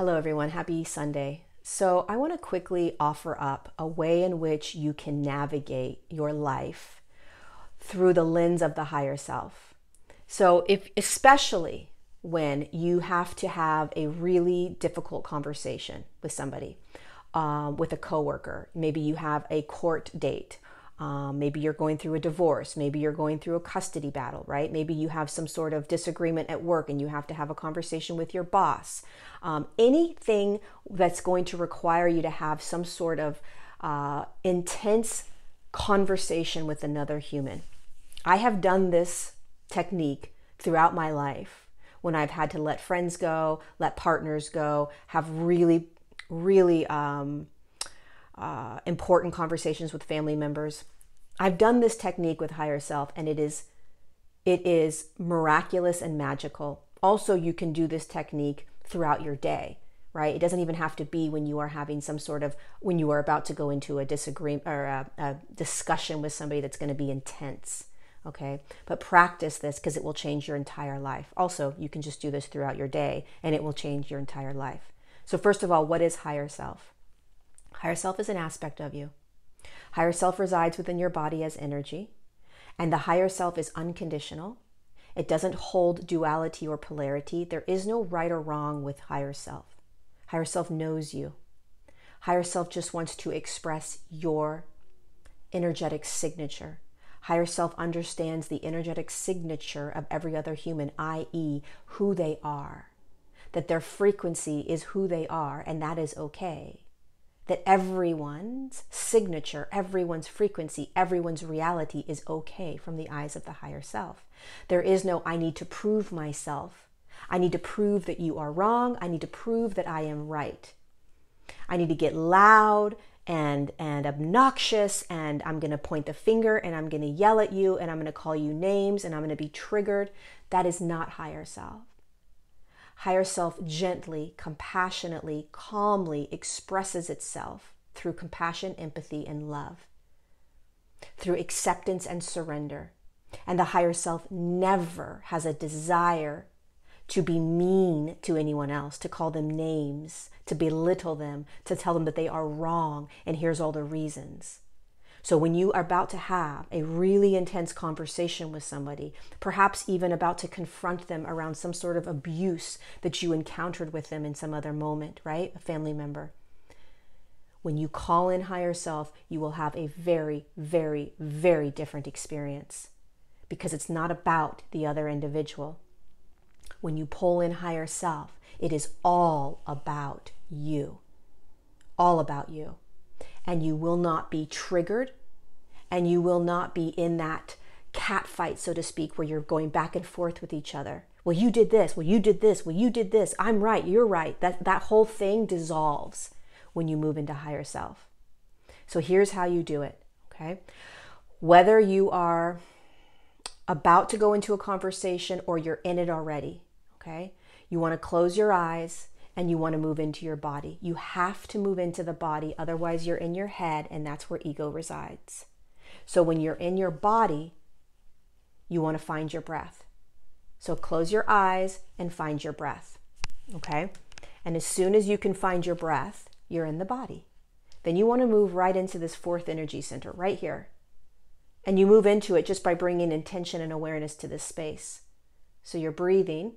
Hello everyone, happy Sunday. So I want to quickly offer up a way in which you can navigate your life through the lens of the higher self. So especially when you have to have a really difficult conversation with somebody, with a coworker, maybe you have a court date. Maybe you're going through a divorce. Maybe you're going through a custody battle, right? Maybe you have some sort of disagreement at work and you have to have a conversation with your boss. Anything that's going to require you to have some sort of intense conversation with another human. I have done this technique throughout my life when I've had to let friends go, let partners go, have really important conversations with family members. I've done this technique with higher self, and it is miraculous and magical. Also, you can do this technique throughout your day, right? It doesn't even have to be when you are having when you are about to go into a disagreement or a discussion with somebody that's going to be intense. Okay, but practice this because it will change your entire life. Also, you can just do this throughout your day and it will change your entire life. So first of all, what is higher self? Higher self is an aspect of you. Higher self resides within your body as energy, and the higher self is unconditional. It doesn't hold duality or polarity. There is no right or wrong with higher self. Higher self knows you. Higher self just wants to express your energetic signature. Higher self understands the energetic signature of every other human, i.e., who they are. That their frequency is who they are, and that is okay. That everyone's signature, everyone's frequency, everyone's reality is okay from the eyes of the higher self. There is no, I need to prove myself. I need to prove that you are wrong. I need to prove that I am right. I need to get loud and obnoxious, and I'm going to point the finger and I'm going to yell at you and I'm going to call you names and I'm going to be triggered. That is not higher self. Higher self gently, compassionately, calmly expresses itself through compassion, empathy, and love, through acceptance and surrender. And the higher self never has a desire to be mean to anyone else, to call them names, to belittle them, to tell them that they are wrong, and here's all the reasons. So when you are about to have a really intense conversation with somebody, perhaps even about to confront them around some sort of abuse that you encountered with them in some other moment, right? A family member. When you call in higher self, you will have a very, very, very different experience because it's not about the other individual. When you pull in higher self, it is all about you. All about you. And you will not be triggered, and you will not be in that cat fight, so to speak, where you're going back and forth with each other. Well, you did this. Well, you did this. Well, you did this. I'm right. You're right. That whole thing dissolves when you move into higher self. So here's how you do it, okay? Whether you are about to go into a conversation or you're in it already, okay? You want to close your eyes and you want to move into your body. You have to move into the body, otherwise you're in your head, and that's where ego resides. So when you're in your body, you want to find your breath. So close your eyes and find your breath, okay? And as soon as you can find your breath, you're in the body. Then you want to move right into this fourth energy center, right here. And you move into it just by bringing intention and awareness to this space. So you're breathing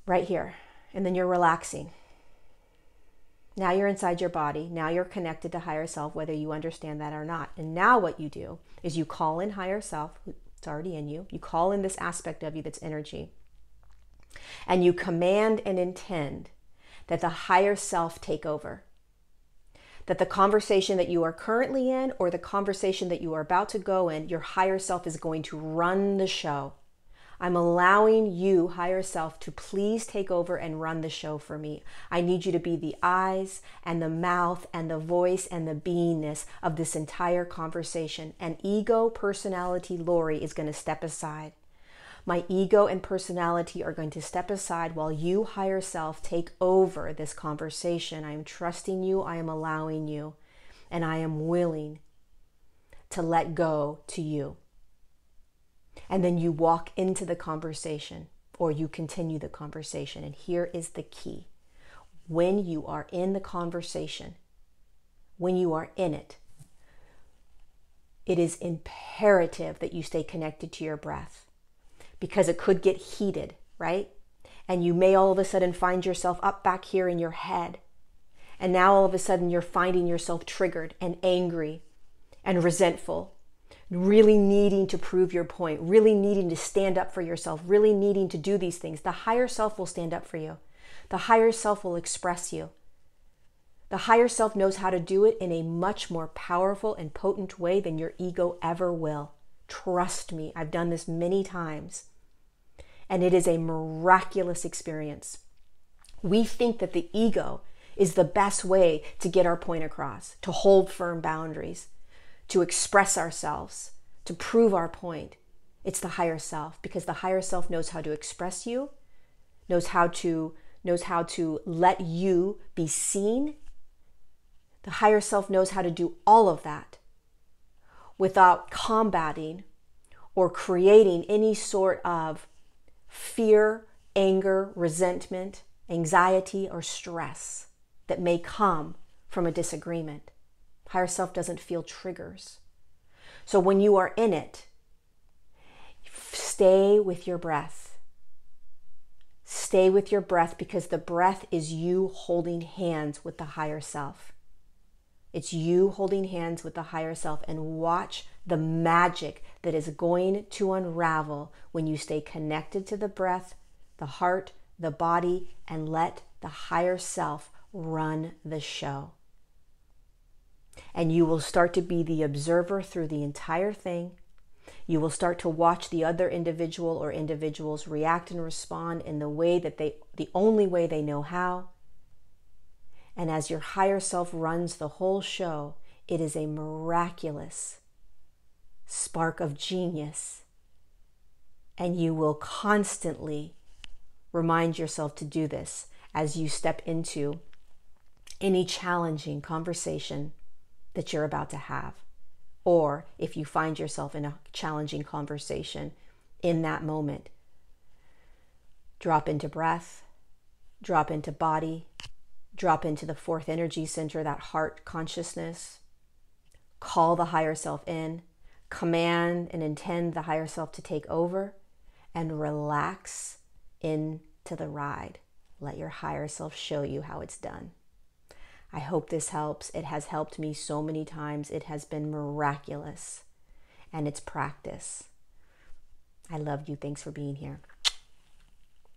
right here, and then you're relaxing. Now you're inside your body. Now you're connected to higher self, whether you understand that or not. And now what you do is you call in higher self, it's already in you. You call in this aspect of you that's energy. And you command and intend that the higher self take over. That the conversation that you are currently in or the conversation that you are about to go in, your higher self is going to run the show. I'm allowing you, higher self, to please take over and run the show for me. I need you to be the eyes and the mouth and the voice and the beingness of this entire conversation. And ego, personality, Lori is going to step aside. My ego and personality are going to step aside while you, higher self, take over this conversation. I am trusting you. I am allowing you. And I am willing to let go to you. And then you walk into the conversation or you continue the conversation. And here is the key. When you are in the conversation, when you are in it, it is imperative that you stay connected to your breath, because it could get heated, right? And you may all of a sudden find yourself up back here in your head. And now all of a sudden you're finding yourself triggered and angry and resentful, really needing to prove your point, really needing to stand up for yourself, really needing to do these things. The higher self will stand up for you. The higher self will express you. The higher self knows how to do it in a much more powerful and potent way than your ego ever will. Trust me, I've done this many times. And it is a miraculous experience. We think that the ego is the best way to get our point across, to hold firm boundaries, to express ourselves, to prove our point. It's the higher self, because the higher self knows how to express you, knows how to let you be seen. The higher self knows how to do all of that without combating or creating any sort of fear, anger, resentment, anxiety, or stress that may come from a disagreement. Higher self doesn't feel triggers. So when you are in it, stay with your breath. Stay with your breath, because the breath is you holding hands with the higher self. It's you holding hands with the higher self, and watch the magic that is going to unravel when you stay connected to the breath, the heart, the body, and let the higher self run the show. And you will start to be the observer through the entire thing. You will start to watch the other individual or individuals react and respond in the way that the only way they know how. And as your higher self runs the whole show, it is a miraculous spark of genius. And you will constantly remind yourself to do this as you step into any challenging conversation that you're about to have. Or if you find yourself in a challenging conversation in that moment, drop into breath, drop into body, drop into the fourth energy center, that heart consciousness. Call the higher self in, command and intend the higher self to take over, and relax into the ride. Let your higher self show you how it's done. I hope this helps. It has helped me so many times. It has been miraculous, and it's practice. I love you. Thanks for being here.